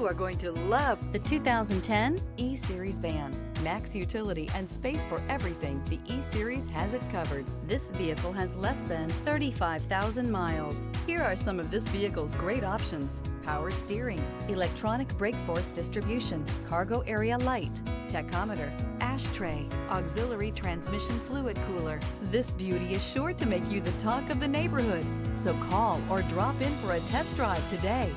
You are going to love the 2010 E-Series van. Max utility and space for everything, the E-Series has it covered. This vehicle has less than 35,000 miles. Here are some of this vehicle's great options: power steering, electronic brake force distribution, cargo area light, tachometer, ashtray, auxiliary transmission fluid cooler. This beauty is sure to make you the talk of the neighborhood. So call or drop in for a test drive today.